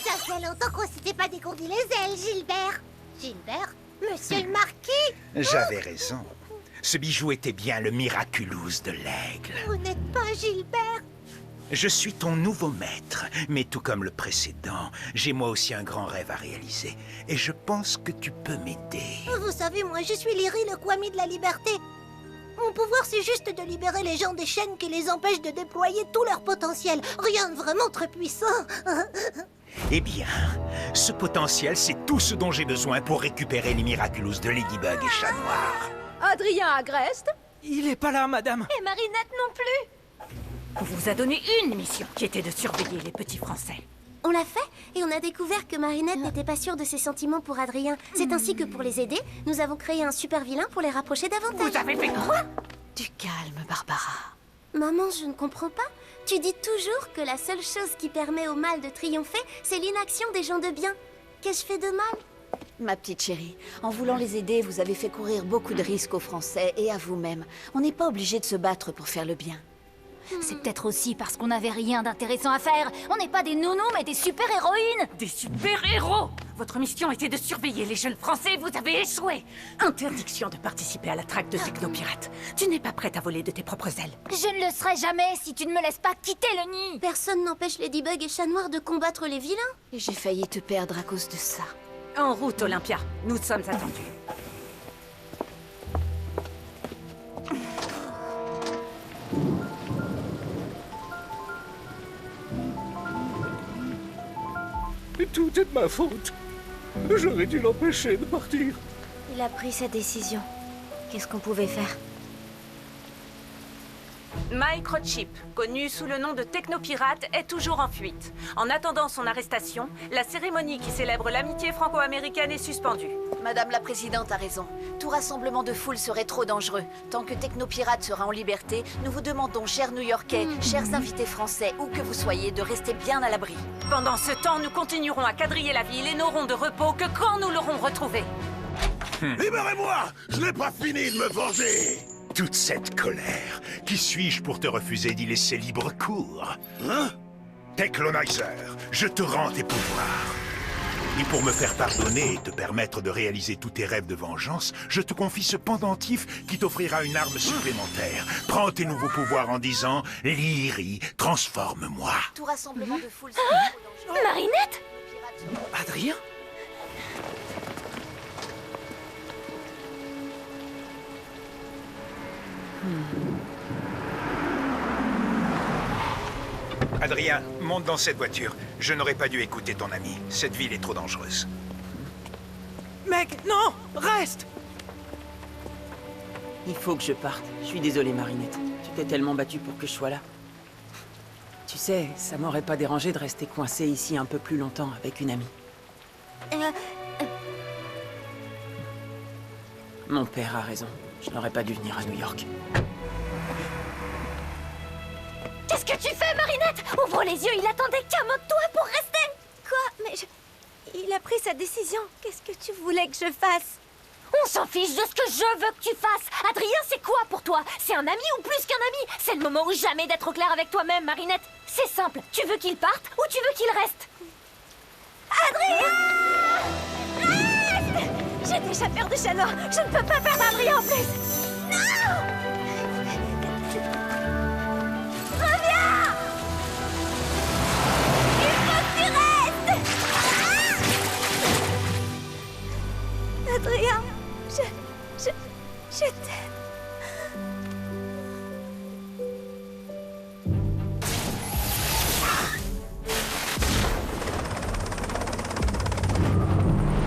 Ça fait longtemps qu'on s'était pas dégourdi les ailes, Gilbert. Gilbert? Monsieur le Marquis? J'avais raison. Ce bijou était bien le Miraculous de l'aigle. Vous n'êtes pas Gilbert? Je suis ton nouveau maître, mais tout comme le précédent, j'ai moi aussi un grand rêve à réaliser. Et je pense que tu peux m'aider. Vous savez, moi, je suis Lyri, le Kwami de la liberté. Mon pouvoir, c'est juste de libérer les gens des chaînes qui les empêchent de déployer tout leur potentiel. Rien de vraiment très puissant. Eh bien, ce potentiel, c'est tout ce dont j'ai besoin pour récupérer les Miraculous de Ladybug et Chat Noir. Adrien Agreste? Il est pas là, madame. Et Marinette non plus. On vous a donné une mission, qui était de surveiller les petits Français. On l'a fait et on a découvert que Marinette n'était pas sûre de ses sentiments pour Adrien. C'est ainsi que pour les aider, nous avons créé un super vilain pour les rapprocher davantage. Vous avez fait quoi? Du calme, Barbara. Maman, je ne comprends pas. Tu dis toujours que la seule chose qui permet au mal de triompher, c'est l'inaction des gens de bien. Qu'ai-je fait de mal? Ma petite chérie, en voulant les aider, vous avez fait courir beaucoup de risques aux Français et à vous-même. On n'est pas obligé de se battre pour faire le bien. C'est peut-être aussi parce qu'on n'avait rien d'intéressant à faire. On n'est pas des nounous, mais des super-héroïnes. Des super-héros! Votre mission était de surveiller les jeunes Français, vous avez échoué! Interdiction de participer à la traque de technopirates. Tu n'es pas prête à voler de tes propres ailes. Je ne le serai jamais si tu ne me laisses pas quitter le nid. Personne n'empêche Ladybug et Chat Noir de combattre les vilains. Et j'ai failli te perdre à cause de ça. En route, Olympia. Nous sommes attendus. Tout est de ma faute. J'aurais dû l'empêcher de partir. Il a pris sa décision. Qu'est-ce qu'on pouvait faire? Microchip, connu sous le nom de Technopirate, est toujours en fuite. En attendant son arrestation, la cérémonie qui célèbre l'amitié franco-américaine est suspendue. Madame la Présidente a raison. Tout rassemblement de foule serait trop dangereux. Tant que Technopirate sera en liberté, nous vous demandons, chers New-Yorkais, chers invités français, où que vous soyez, de rester bien à l'abri. Pendant ce temps, nous continuerons à quadriller la ville et n'aurons de repos que quand nous l'aurons retrouvé. Libérez-moi! Je n'ai pas fini de me venger! Toute cette colère, qui suis-je pour te refuser d'y laisser libre cours? Hein? Techlonizer, je te rends tes pouvoirs. Et pour me faire pardonner et te permettre de réaliser tous tes rêves de vengeance, je te confie ce pendentif qui t'offrira une arme supplémentaire. Prends tes nouveaux pouvoirs en disant « Lyri, transforme-moi ». Tout rassemblement de foule... Marinette? Adrien? Adrien, monte dans cette voiture. Je n'aurais pas dû écouter ton ami. Cette ville est trop dangereuse. Mec, non! Reste! Il faut que je parte. Je suis désolé, Marinette. Tu t'es tellement battue pour que je sois là. Tu sais, ça m'aurait pas dérangé de rester coincé ici un peu plus longtemps avec une amie. Mon père a raison. Je n'aurais pas dû venir à New York. Qu'est-ce que tu fais, Marinette? Ouvre les yeux, il attendait qu'un mot de toi pour rester. Quoi? Mais il a pris sa décision. Qu'est-ce que tu voulais que je fasse? On s'en fiche de ce que je veux que tu fasses. Adrien, c'est quoi pour toi? C'est un ami ou plus qu'un ami? C'est le moment ou jamais d'être au clair avec toi-même, Marinette. C'est simple, tu veux qu'il parte ou tu veux qu'il reste? Adrien! Reste! J'ai déjà perdu Chat Noir. Je ne peux pas perdre Adrien en plus. Non! Reviens! Il faut que tu restes! Adrien, je t'aime.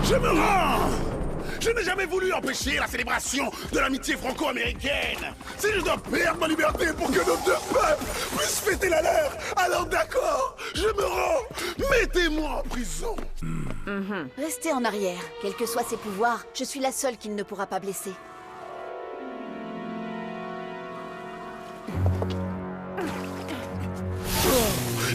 Je me rends! Je n'ai jamais voulu empêcher la célébration de l'amitié franco-américaine. Si je dois perdre ma liberté pour que nos deux peuples puissent fêter la leur, alors d'accord, je me rends. Mettez-moi en prison. Restez en arrière. Quels que soient ses pouvoirs, je suis la seule qu'il ne pourra pas blesser.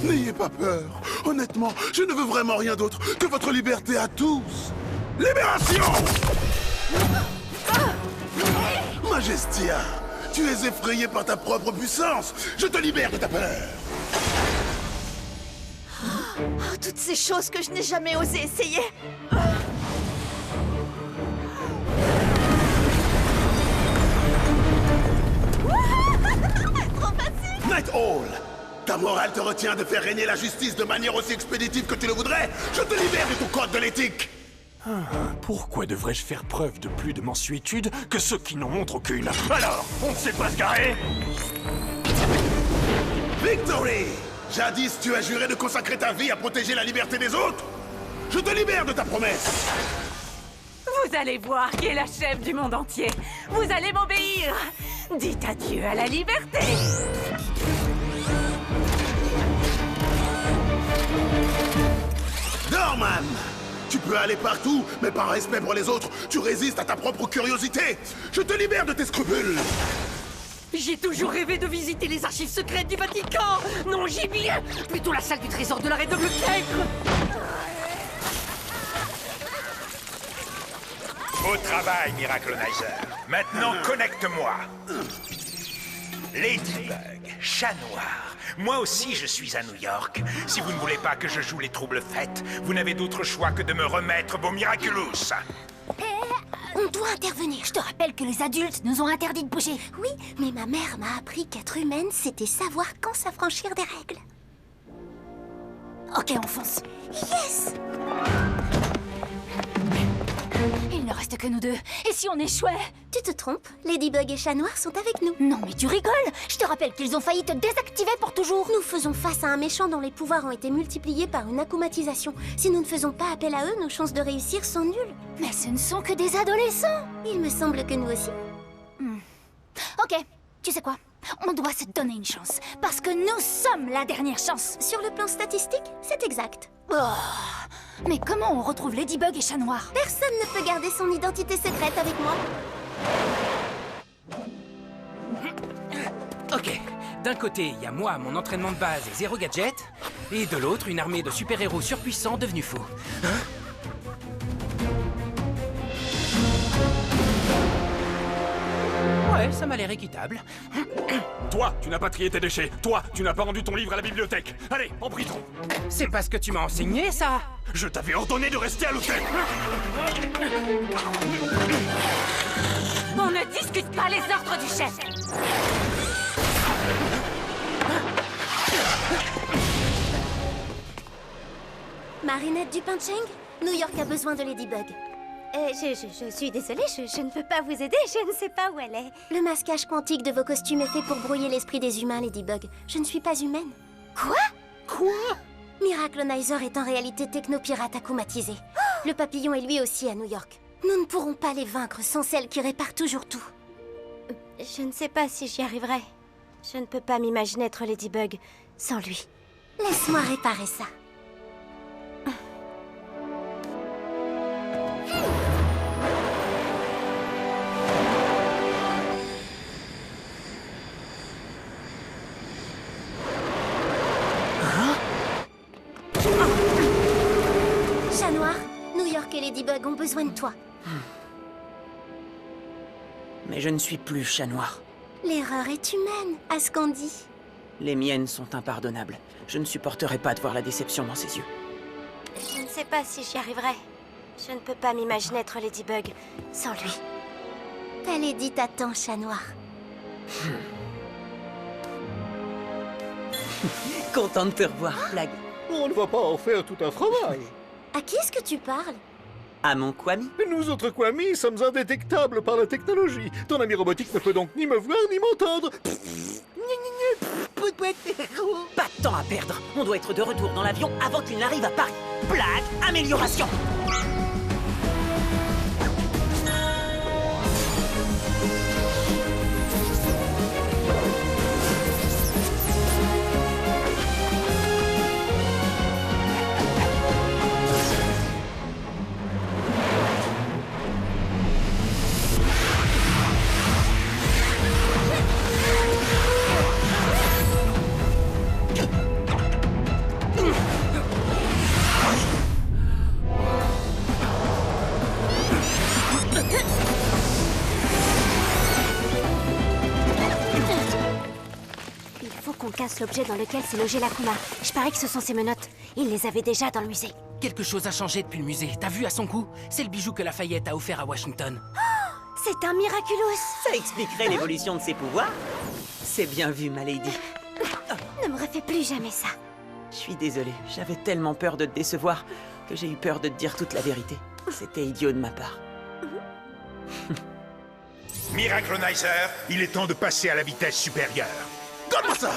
N'ayez pas peur. Honnêtement, je ne veux vraiment rien d'autre que votre liberté à tous. Libération! Majestia, tu es effrayé par ta propre puissance. Je te libère de ta peur. Oh, toutes ces choses que je n'ai jamais osé essayer. Trop facile! Night Hall, ta morale te retient de faire régner la justice de manière aussi expéditive que tu le voudrais. Je te libère de ton code de l'éthique. Pourquoi devrais-je faire preuve de plus de mansuétude que ceux qui n'en montrent aucune? Alors, on ne sait pas se garer? Victory! Jadis, tu as juré de consacrer ta vie à protéger la liberté des autres. Je te libère de ta promesse. Vous allez voir qui est la chef du monde entier. Vous allez m'obéir. Dites adieu à la liberté. Dorman! Tu peux aller partout, mais par respect pour les autres, tu résistes à ta propre curiosité. Je te libère de tes scrupules. J'ai toujours rêvé de visiter les archives secrètes du Vatican. Non, j'y viens. Plutôt la salle du trésor de la reine de Bleucaire. Au travail, Miraclonizer. Maintenant, connecte-moi. Ladybug, Chat Noir. Moi aussi, je suis à New York. Si vous ne voulez pas que je joue les troubles fêtes, vous n'avez d'autre choix que de me remettre vos Miraculous. On doit intervenir. Je te rappelle que les adultes nous ont interdit de bouger. Oui, mais ma mère m'a appris qu'être humaine, c'était savoir quand s'affranchir des règles. Ok, on fonce. Yes! Il ne reste que nous deux. Et si on échouait? Tu te trompes, Ladybug et Chat Noir sont avec nous. Non, mais tu rigoles. Je te rappelle qu'ils ont failli te désactiver pour toujours. Nous faisons face à un méchant dont les pouvoirs ont été multipliés par une akumatisation. Si nous ne faisons pas appel à eux, nos chances de réussir sont nulles. Mais ce ne sont que des adolescents. Il me semble que nous aussi. Ok, tu sais quoi? On doit se donner une chance. Parce que nous sommes la dernière chance. Sur le plan statistique, c'est exact. Oh. Mais comment on retrouve Ladybug et Chat Noir? Personne ne peut garder son identité secrète avec moi. Ok, d'un côté, il y a moi, mon entraînement de base et zéro gadget, et de l'autre, une armée de super-héros surpuissants devenus fous. Ouais, ça m'a l'air équitable. Toi, tu n'as pas trié tes déchets. Toi, tu n'as pas rendu ton livre à la bibliothèque. Allez, en prison. C'est pas ce que tu m'as enseigné, ça. Je t'avais ordonné de rester à l'hôtel. On ne discute pas les ordres du chef. Marinette du Pinching, New York a besoin de Ladybug. Je suis désolée, je ne peux pas vous aider, je ne sais pas où elle est. Le masquage quantique de vos costumes est fait pour brouiller l'esprit des humains, Ladybug. Je ne suis pas humaine. Quoi? Miraclonizer est en réalité technopirate akumatisé. Le papillon est lui aussi à New York. Nous ne pourrons pas les vaincre sans celle qui répare toujours tout. Je ne sais pas si j'y arriverai. Je ne peux pas m'imaginer être Ladybug sans lui. Laisse-moi réparer ça. Chat Noir, New York et Ladybug ont besoin de toi. Mais je ne suis plus chat noir. L'erreur est humaine, à ce qu'on dit. Les miennes sont impardonnables. Je ne supporterai pas de voir la déception dans ses yeux. Je ne sais pas si j'y arriverai. Je ne peux pas m'imaginer être Ladybug sans lui. Ta Lady t'attend, chat noir. Content de te revoir, Flag. On ne va pas en faire tout un fromage. À qui est-ce que tu parles? À mon Kwami. Nous autres Kwami sommes indétectables par la technologie. Ton ami robotique ne peut donc ni me voir ni m'entendre. Pas de temps à perdre. On doit être de retour dans l'avion avant qu'il n'arrive à Paris. Blague, amélioration. On casse l'objet dans lequel s'est logé l'Akuma. Je parie que ce sont ses menottes. Il les avait déjà dans le musée. Quelque chose a changé depuis le musée. T'as vu à son cou? C'est le bijou que Lafayette a offert à Washington. Oh, c'est un Miraculous. Ça expliquerait l'évolution de ses pouvoirs. C'est bien vu, ma lady. Ne me refais plus jamais ça. Je suis désolé. J'avais tellement peur de te décevoir que j'ai eu peur de te dire toute la vérité. C'était idiot de ma part. Miraclonizer, il est temps de passer à la vitesse supérieure. Donne-moi ça!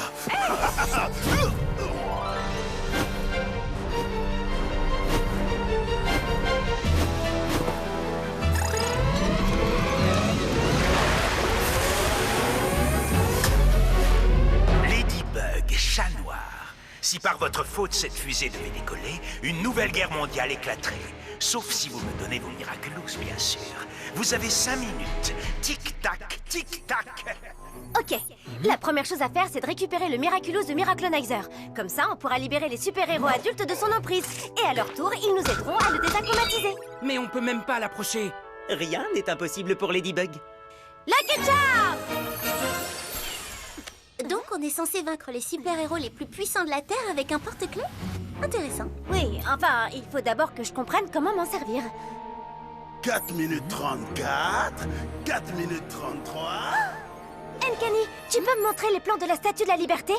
Ladybug, chat noir. Si par votre faute cette fusée devait décoller, une nouvelle guerre mondiale éclaterait. Sauf si vous me donnez vos Miraculous, bien sûr. Vous avez 5 minutes. Tic-tac, tic-tac. Ok, la première chose à faire, c'est de récupérer le Miraculous de Miraclonizer. Comme ça, on pourra libérer les super-héros adultes de son emprise. Et à leur tour, ils nous aideront à le désacclimatiser. Mais on peut même pas l'approcher. Rien n'est impossible pour Ladybug. Lucky Charm! Donc on est censé vaincre les super-héros les plus puissants de la Terre avec un porte-clés? Intéressant. Oui, enfin, il faut d'abord que je comprenne comment m'en servir. 4 minutes 34, 4 minutes 33... Uncanny, tu peux me montrer les plans de la Statue de la Liberté?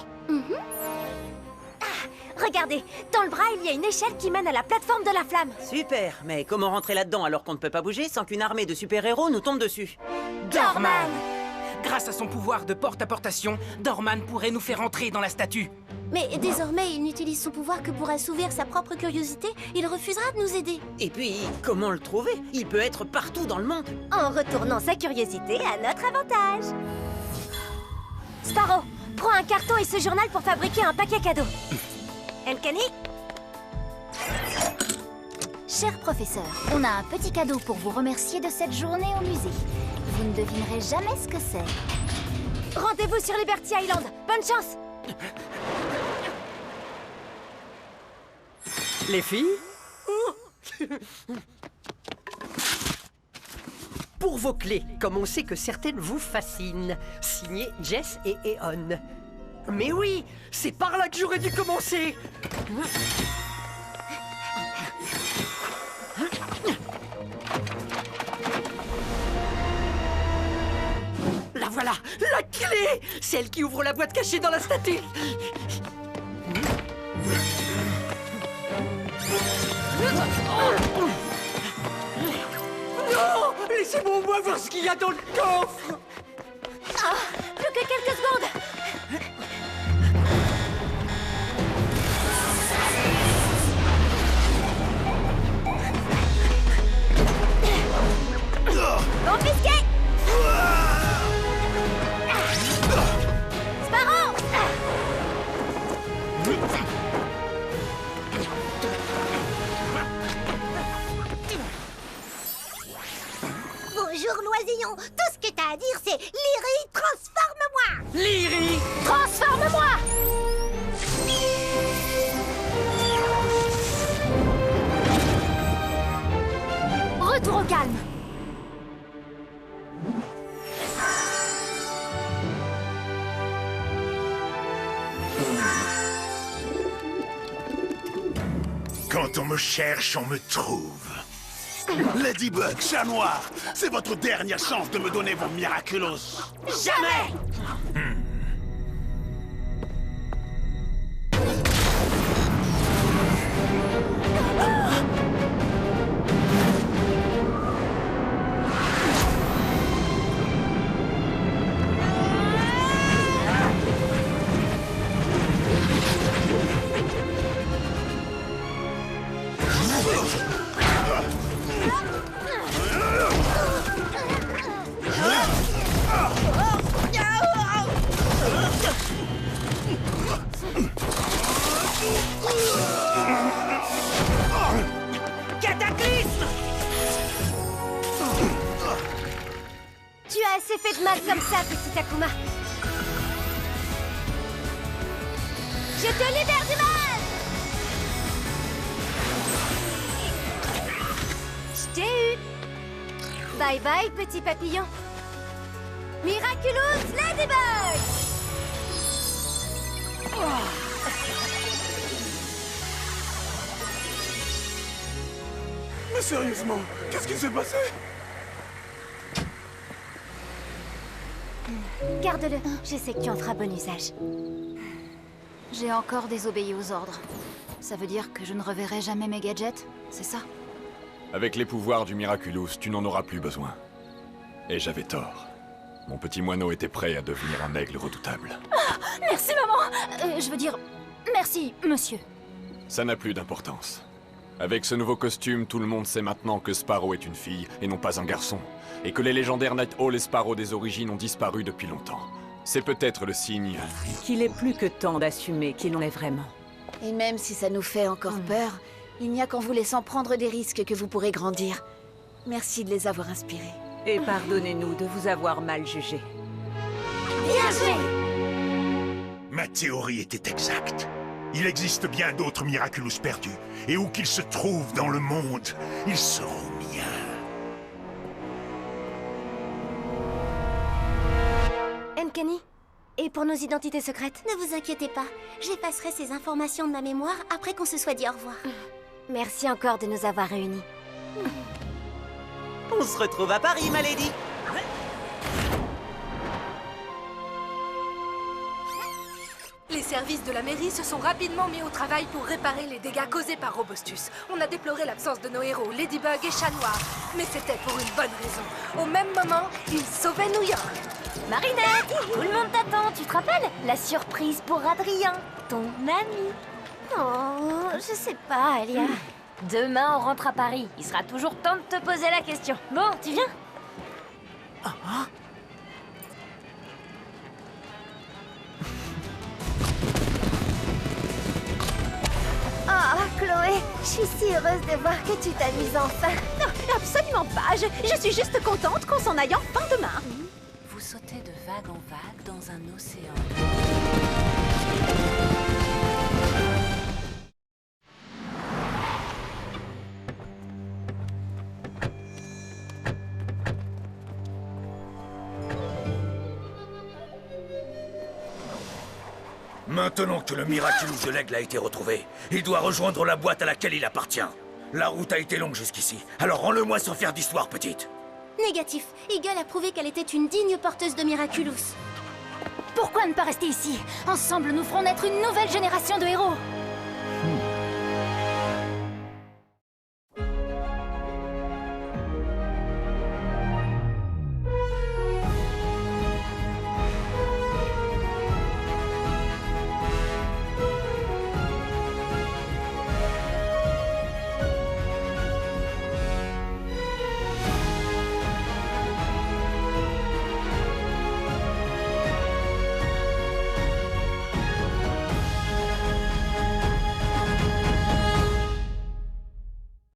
Regardez, dans le bras, il y a une échelle qui mène à la plateforme de la flamme. Super, mais comment rentrer là-dedans alors qu'on ne peut pas bouger sans qu'une armée de super-héros nous tombe dessus? Dorman! Grâce à son pouvoir de porte-à-portation, Dorman pourrait nous faire entrer dans la statue. Mais désormais, il n'utilise son pouvoir que pour assouvir sa propre curiosité. Il refusera de nous aider. Et puis, comment le trouver? Il peut être partout dans le monde. En retournant sa curiosité à notre avantage. Sparrow, prends un carton et ce journal pour fabriquer un paquet cadeau. Uncanny? Cher professeur, on a un petit cadeau pour vous remercier de cette journée au musée. Vous ne devinerez jamais ce que c'est. Rendez-vous sur Liberty Island. Bonne chance! Les filles? Pour vos clés, comme on sait que certaines vous fascinent. Signé Jess et Eon. Mais oui, c'est par là que j'aurais dû commencer. La voilà, la clé! Celle qui ouvre la boîte cachée dans la statue. Non! Laissez-moi au moins voir ce qu'il y a dans le coffre! Ah, plus que quelques secondes! Confisqué! Sparrow! Bonjour, Loisillon. Tout ce que t'as à dire, c'est Lyri, transforme-moi! Lyri, transforme-moi! Retour au calme. Quand on me cherche, on me trouve. Ladybug, chat noir, c'est votre dernière chance de me donner vos miraculous. Jamais! Cataclysme! Tu as assez fait de mal comme ça, petit Akuma. Je te libère du mal! Je t'ai eu! Bye bye, petit papillon. Miraculous Ladybug! Mais sérieusement, qu'est-ce qui s'est passé? Garde-le, je sais que tu en feras bon usage. J'ai encore désobéi aux ordres. Ça veut dire que je ne reverrai jamais mes gadgets, c'est ça? Avec les pouvoirs du Miraculous, tu n'en auras plus besoin. Et j'avais tort. Mon petit moineau était prêt à devenir un aigle redoutable. Merci, maman! Je veux dire, merci, monsieur. Ça n'a plus d'importance. Avec ce nouveau costume, tout le monde sait maintenant que Sparrow est une fille et non pas un garçon. Et que les légendaires Night Owl et Sparrow des origines ont disparu depuis longtemps. C'est peut-être le signe... qu'il est plus que temps d'assumer qui l'on est vraiment. Et même si ça nous fait encore peur, il n'y a qu'en vous laissant prendre des risques que vous pourrez grandir. Merci de les avoir inspirés. Et pardonnez-nous de vous avoir mal jugé. Bien joué! Ma théorie était exacte. Il existe bien d'autres Miraculous perdus. Et où qu'ils se trouvent dans le monde, ils seront miens. Kenny, et pour nos identités secrètes? Ne vous inquiétez pas, j'effacerai ces informations de ma mémoire après qu'on se soit dit au revoir. Merci encore de nous avoir réunis. On se retrouve à Paris, ma lady. Les services de la mairie se sont rapidement mis au travail pour réparer les dégâts causés par Robostus. On a déploré l'absence de nos héros, Ladybug et Chat Noir. Mais c'était pour une bonne raison. Au même moment, ils sauvaient New York. Marinette, tout le monde t'attend, tu te rappelles? La surprise pour Adrien, ton ami. Oh, je sais pas, Alia. Demain, on rentre à Paris. Il sera toujours temps de te poser la question. Bon, tu viens? Oh, Chloé, je suis si heureuse de voir que tu t'amuses enfin. Non, absolument pas. Je suis juste contente qu'on s'en aille enfin demain. Vous sautez de vague en vague dans un océan. Maintenant que le Miraculous de l'aigle a été retrouvé, il doit rejoindre la boîte à laquelle il appartient. La route a été longue jusqu'ici, alors rends-le-moi sans faire d'histoire, petite. Négatif. Eagle a prouvé qu'elle était une digne porteuse de Miraculous. Pourquoi ne pas rester ici? Ensemble, nous ferons naître une nouvelle génération de héros.